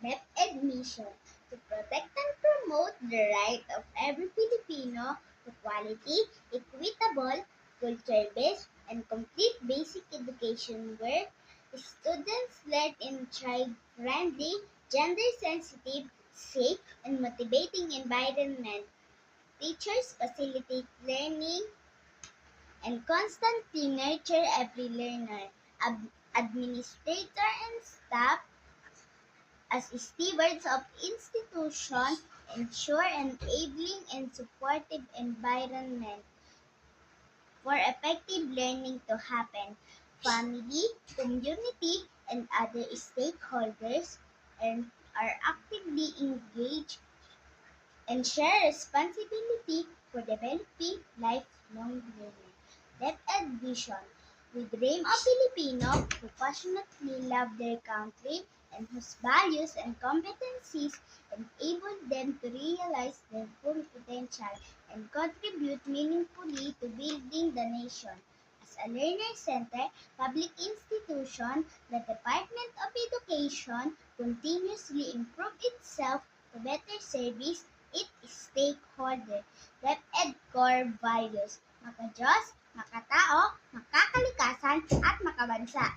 DepEd mission to protect and promote the right of every Filipino to quality, equitable, culture-based, and complete basic education where students learn in child-friendly, gender-sensitive, safe, and motivating environment. Teachers facilitate learning and constantly nurture every learner. Administrator and staff as stewards of institution ensure enabling and supportive environment for effective learning to happen. Family, community, and other stakeholders and are actively engaged and share responsibility for developing lifelong learning. DepEd Vision. We dream of Filipino who passionately love their country and whose values and competencies enable them to realize their full potential and contribute meaningfully to building the nation. As a learner center public institution, the Department of Education continuously improves itself to better service its stakeholder. DepEd core values: maka-Diyos, makatao, makakalikasan, at makabansa.